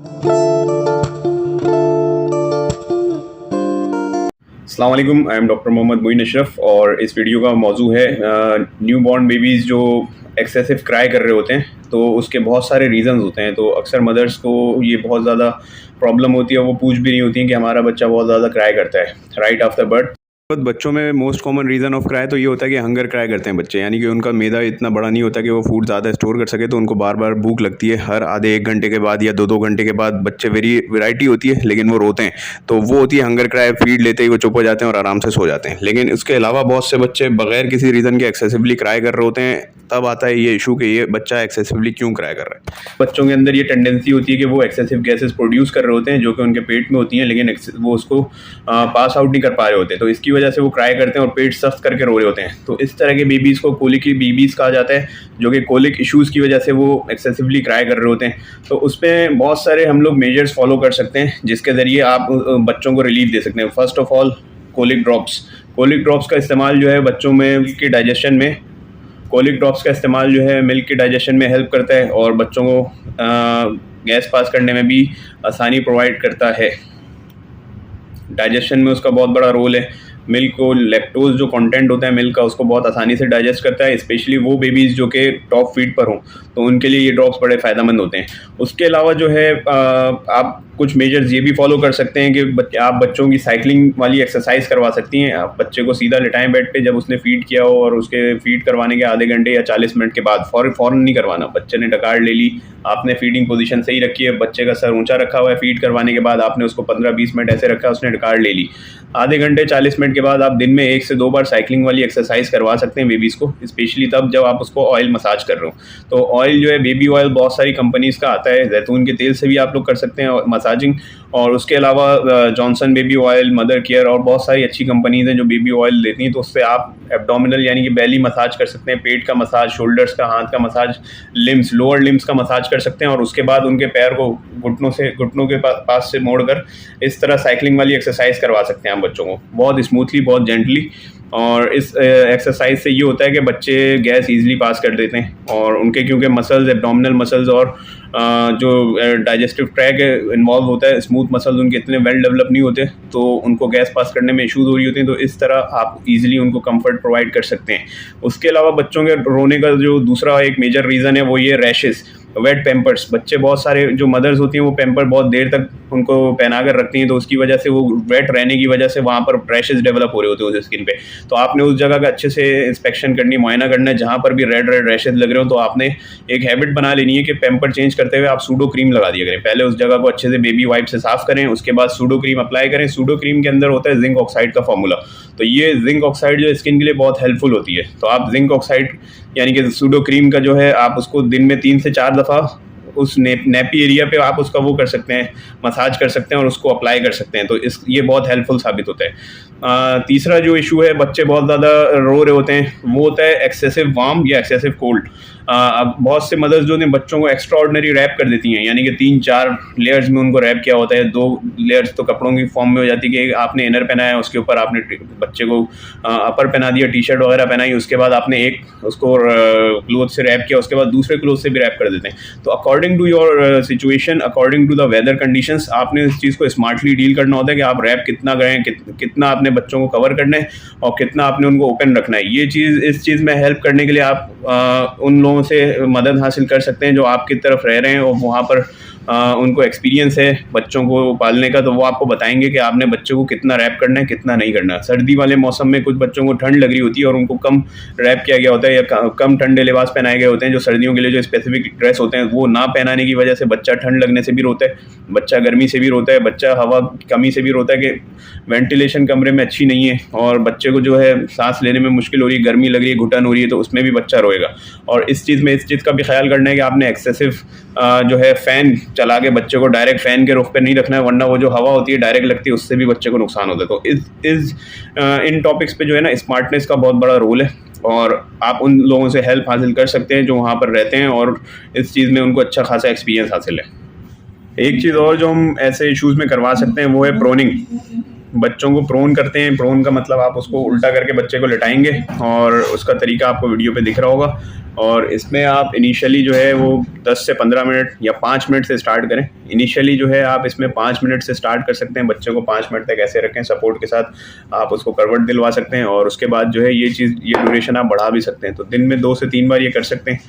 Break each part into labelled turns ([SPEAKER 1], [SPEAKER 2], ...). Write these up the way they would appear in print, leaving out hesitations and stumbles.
[SPEAKER 1] अस्सलाम वालेकुम, I am doctor Mohammad Moin Ashraf और इस वीडियो का मौजू है न्यू बॉर्न बेबीज़ जो एक्सेसिव क्राई कर रहे होते हैं तो उसके बहुत सारे रीज़न्स होते हैं। तो अक्सर मदर्स को ये बहुत ज़्यादा प्रॉब्लम होती है, वो पूछ भी नहीं होती हैं कि हमारा बच्चा बहुत ज़्यादा क्राई करता है राइट आफ्टर बर्थ। बच्चों में most common reason of cry तो ये होता है कि हंगर क्राई करते हैं बच्चे, यानी कि उनका मैदा इतना बड़ा नहीं होता कि वो फूड ज़्यादा स्टोर कर सके, तो उनको बार बार भूख लगती है हर आधे 1 घंटे के बाद या 2-2 घंटे के बाद। बच्चे वैरायटी होती है लेकिन वो रोते हैं, तो वो होती है हंगर क्राई। फीड लेते ही वो चुप हो जाते हैं और आराम से सो जाते हैं। लेकिन उसके अलावा बहुत से बच्चे बगैर किसी रीज़न के एक्सेसिवली क्राई कर रहे होते हैं। तब आता है ये इशू कि ये बच्चा एक्सेसिवली क्यों क्राई कर रहा है। बच्चों के अंदर ये टेंडेंसी होती है कि वो एक्सेसिव गैसेस प्रोड्यूस कर रहे होते हैं जो कि उनके पेट में होती हैं, लेकिन वो उसको पास आउट नहीं कर पा रहे होते, तो इसकी वजह से वो क्राई करते हैं और पेट सख्त करके रो रहे होते हैं। तो इस तरह के बेबीज़ को कोलिकी बेबीज़ कहा जाता है, जो कि कोलिक इश्यूज़ की वजह से वो एक्सेसिवली क्राई कर रहे होते हैं। तो उसमें बहुत सारे हम लोग मेजर्स फॉलो कर सकते हैं जिसके ज़रिए आप बच्चों को रिलीफ दे सकते हैं। First of all colic drops का इस्तेमाल जो है बच्चों में के डाइजेशन में कोलिक ड्रॉप्स का इस्तेमाल जो है मिल्क के डाइजेशन में हेल्प करता है और बच्चों को गैस पास करने में भी आसानी प्रोवाइड करता है। डाइजेशन में उसका बहुत बड़ा रोल है। मिल्क को लैक्टोज जो कंटेंट होता है मिल्क का, उसको बहुत आसानी से डाइजेस्ट करता है, स्पेशली वो बेबीज़ जो कि टॉप फीड पर हों, तो उनके लिए ये ड्रॉप्स बड़े फ़ायदेमंद होते हैं। उसके अलावा जो है आप कुछ मेजर्स ये भी फॉलो कर सकते हैं कि आप बच्चों की साइकिलिंग वाली एक्सरसाइज करवा सकती हैं। आप बच्चे को सीधा लिटाएं बेड पे जब उसने फ़ीड किया हो, और उसके फ़ीड करवाने के आधे घंटे या 40 मिनट के बाद फ़ौरन नहीं करवाना। बच्चे ने डकार ले ली, आपने फीडिंग पोजीशन सही रखी है, बच्चे का सर ऊंचा रखा हुआ है, फ़ीड करवाने के बाद आपने उसको 15-20 मिनट ऐसे रखा, उसने डकार ले ली। आधे घंटे 40 मिनट के बाद आप दिन में 1 से 2 बार साइकिलिंग वाली एक्सरसाइज करवा सकते हैं बेबीज़ को, स्पेशली तब जब आप उसको ऑयल मसाज कर रहे हो। तो ऑयल जो है बेबी ऑयल बहुत सारी कंपनीज़ का आता है, जैतून के तेल से भी आप लोग कर सकते हैं मसाजिंग, और उसके अलावा Johnson baby oil, mother care और बहुत सारी अच्छी कंपनीज़ हैं जो बेबी ऑयल देती हैं। तो उससे आप एब्डोमिनल यानी कि बेली मसाज कर सकते हैं, पेट का मसाज, शोल्डर्स का, हाथ का मसाज, लिम्स, लोअर लिम्स का मसाज कर सकते हैं, और उसके बाद उनके पैर को घुटनों के पास से मोड़कर इस तरह साइकिलिंग वाली एक्सरसाइज करवा सकते हैं आप बच्चों को, बहुत स्मूथली, बहुत जेंटली। और इस एक्सरसाइज से ये होता है कि बच्चे गैस ईजिली पास कर देते हैं, और उनके क्योंकि मसल्स, एब्डोमिनल मसल्स और जो डाइजेस्टिव ट्रैक इन्वॉल्व होता है, स्मूथ मसल्स उनके इतने वेल डेवलप नहीं होते, तो उनको गैस पास करने में इशूज़ हो रही होती हैं। तो इस तरह आप इजीली उनको कंफर्ट प्रोवाइड कर सकते हैं। उसके अलावा बच्चों के रोने का जो दूसरा एक मेजर रीज़न है वो ये रैशेज़, वेट पैम्पर्स। बच्चे बहुत सारे जो मदर्स होती हैं वो पैम्पर बहुत देर तक उनको पहना कर रखती हैं, तो उसकी वजह से वो वेट रहने की वजह से वहाँ पर रैशेज़ डेवलप हो रहे होते हैं उस स्किन पे। तो आपने उस जगह का अच्छे से इंस्पेक्शन करनी, मुआयना करना है, जहाँ पर भी रेड रैशेज़ लग रहे हो तो आपने एक हैबिट बना लेनी है कि पैम्पर चेंज करते हुए आप सूडो क्रीम लगा दिया करें। पहले उस जगह को अच्छे से बेबी वाइप से साफ़ करें, उसके बाद सूडो क्रीम अप्लाई करें। सूडो क्रीम के अंदर होता है जिंक ऑक्साइड का फॉर्मूला, तो ये जिंक ऑक्साइड जो स्किन के लिए बहुत हेल्पफुल होती है। तो आप जिंक ऑक्साइड यानी कि सूडो क्रीम का जो है आप उसको दिन में 3 से 4 दफ़ा उस नेपी एरिया पे आप उसका वो कर सकते हैं, मसाज कर सकते हैं और उसको अप्लाई कर सकते हैं। तो ये बहुत हेल्पफुल साबित होता है। तीसरा जो इशू है, बच्चे बहुत ज़्यादा रो रहे होते हैं, वो होता है एक्सेसिव वार्म या एक्सेसिव कोल्ड। अब बहुत से मदर्स जो हैं बच्चों को एक्स्ट्रा ऑर्डिनरी रैप कर देती हैं, यानी कि 3-4 लेयर्स में उनको रैप किया होता है। 2 लेयर्स तो कपड़ों की फॉर्म में हो जाती है कि आपने इनर पहनाया, उसके ऊपर आपने बच्चे को अपर पहना दिया, टी शर्ट वगैरह पहनाई, उसके बाद आपने एक उसको क्लोथ से रैप किया, उसके बाद दूसरे क्लोथ से भी रैप कर देते हैं। तो according to your situation, according to the weather conditions, आपने इस चीज़ को स्मार्टली डील करना होता है कि आप रैप कितना करें, कितना आपने बच्चों को कवर करना है और कितना आपने उनको ओपन रखना है। इस चीज़ में हेल्प करने के लिए आप उन लोगों से मदद हासिल कर सकते हैं जो आपकी तरफ रह रहे हैं और वहाँ पर उनको एक्सपीरियंस है बच्चों को पालने का, तो वो आपको बताएंगे कि आपने बच्चों को कितना रैप करना है, कितना नहीं करना। सर्दी वाले मौसम में कुछ बच्चों को ठंड लग रही होती है और उनको कम रैप किया गया होता है या कम ठंडे लिबास पहनाए गए होते हैं। जो सर्दियों के लिए जो स्पेसिफिक ड्रेस होते हैं वो ना पहनाने की वजह से बच्चा ठंड लगने से भी रोता है, बच्चा गर्मी से भी रोता है, बच्चा हवा कमी से भी रोता है कि वेंटिलेशन कमरे में अच्छी नहीं है और बच्चे को जो है सांस लेने में मुश्किल हो रही है, गर्मी लग रही है, घुटन हो रही है, तो उसमें भी बच्चा रोएगा। और इस चीज़ का भी ख्याल करना है कि आपने एक्सेसिव जो है फ़ैन चला के बच्चे को डायरेक्ट फ़ैन के रुख पे नहीं रखना है, वरना वो जो हवा होती है डायरेक्ट लगती है, उससे भी बच्चे को नुकसान होता है। तो इन टॉपिक्स पे जो है ना स्मार्टनेस का बहुत बड़ा रोल है और आप उन लोगों से हेल्प हासिल कर सकते हैं जो वहाँ पर रहते हैं और इस चीज़ में उनको अच्छा खासा एक्सपीरियंस हासिल है। एक चीज़ और जो हम ऐसे इश्यूज़ में करवा सकते हैं वो है प्रोनिंग। बच्चों को प्रोन करते हैं। प्रोन का मतलब आप उसको उल्टा करके बच्चे को लिटाएंगे और उसका तरीका आपको वीडियो पे दिख रहा होगा। और इसमें आप इनिशियली जो है वो 10 से 15 मिनट या 5 मिनट से स्टार्ट करें। इनिशियली जो है आप इसमें 5 मिनट से स्टार्ट कर सकते हैं। बच्चे को 5 मिनट तक ऐसे रखें, सपोर्ट के साथ आप उसको करवट दिलवा सकते हैं और उसके बाद जो है ये ड्यूरेशन आप बढ़ा भी सकते हैं। तो दिन में 2 से 3 बार ये कर सकते हैं।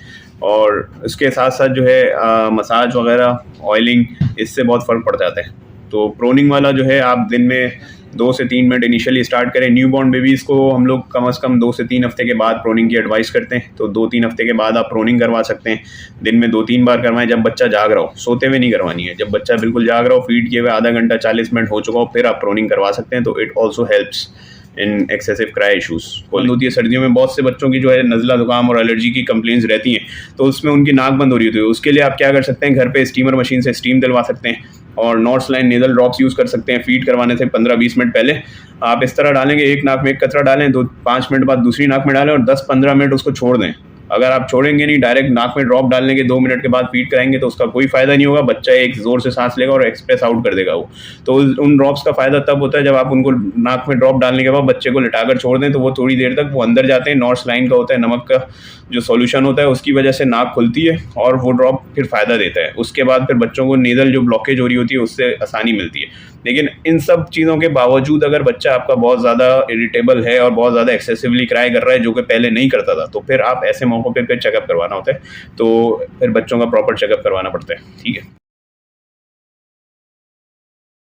[SPEAKER 1] और इसके साथ साथ जो है मसाज वगैरह, ऑयलिंग, इससे बहुत फ़र्क पड़ जाता है। तो प्रोनिंग वाला जो है आप दिन में 2 से 3 मिनट इनिशियली स्टार्ट करें। न्यू बॉर्न बेबीज़ को हम लोग कम से कम 2 से 3 हफ्ते के बाद प्रोनिंग की एडवाइस करते हैं। तो 2-3 हफ्ते के बाद आप प्रोनिंग करवा सकते हैं। दिन में 2-3 बार करवाएं जब बच्चा जाग रहा हो, सोते हुए नहीं करवानी है। जब बच्चा बिल्कुल जाग रहा हो, फीड किए हुए आधा घंटा 40 मिनट हो चुका हो, फिर आप प्रोनिंग करवा सकते हैं। तो it also helps in excessive cry issues. होती है सर्दियों में बहुत से बच्चों की जो है नज़ला जुकाम और एलर्जी की कंप्लेंट्स रहती हैं, तो उसमें उनकी नाक बंद हो रही होती है। उसके लिए आप क्या कर सकते हैं, घर पे स्टीमर मशीन से स्टीम दिलवा सकते हैं और north line nasal drops use कर सकते हैं। फीड करवाने से 15-20 मिनट पहले आप इस तरह डालेंगे, एक नाक में एक कतरा डालें, 5 मिनट बाद दूसरी नाक में डालें और 10-15 मिनट उसको छोड़ दें। अगर आप छोड़ेंगे नहीं, डायरेक्ट नाक में ड्रॉप डालने के 2 मिनट के बाद फीड कराएंगे तो उसका कोई फ़ायदा नहीं होगा। बच्चा एक ज़ोर से सांस लेगा और एक्सप्रेस आउट कर देगा वो। तो उन ड्रॉप्स का फ़ायदा तब होता है जब आप उनको नाक में ड्रॉप डालने के बाद बच्चे को लिटाकर छोड़ दें, तो वो थोड़ी देर तक वो अंदर जाते हैं। नॉर्थ लाइन का होता है, नमक का जो सॉल्यूशन होता है, उसकी वजह से नाक खुलती है और वो ड्रॉप फिर फ़ायदा देता है। उसके बाद फिर बच्चों को नेज़ल जो ब्लॉकेज हो रही होती है उससे आसानी मिलती है। लेकिन इन सब चीज़ों के बावजूद अगर बच्चा आपका बहुत ज़्यादा इरिटेबल है और बहुत ज़्यादा एक्सेसिवली क्राई कर रहा है, जो कि पहले नहीं करता था, तो फिर आप ऐसे मौक़ों पे फिर चेकअप करवाना होता है। तो फिर बच्चों का प्रॉपर चेकअप करवाना पड़ता है। ठीक है।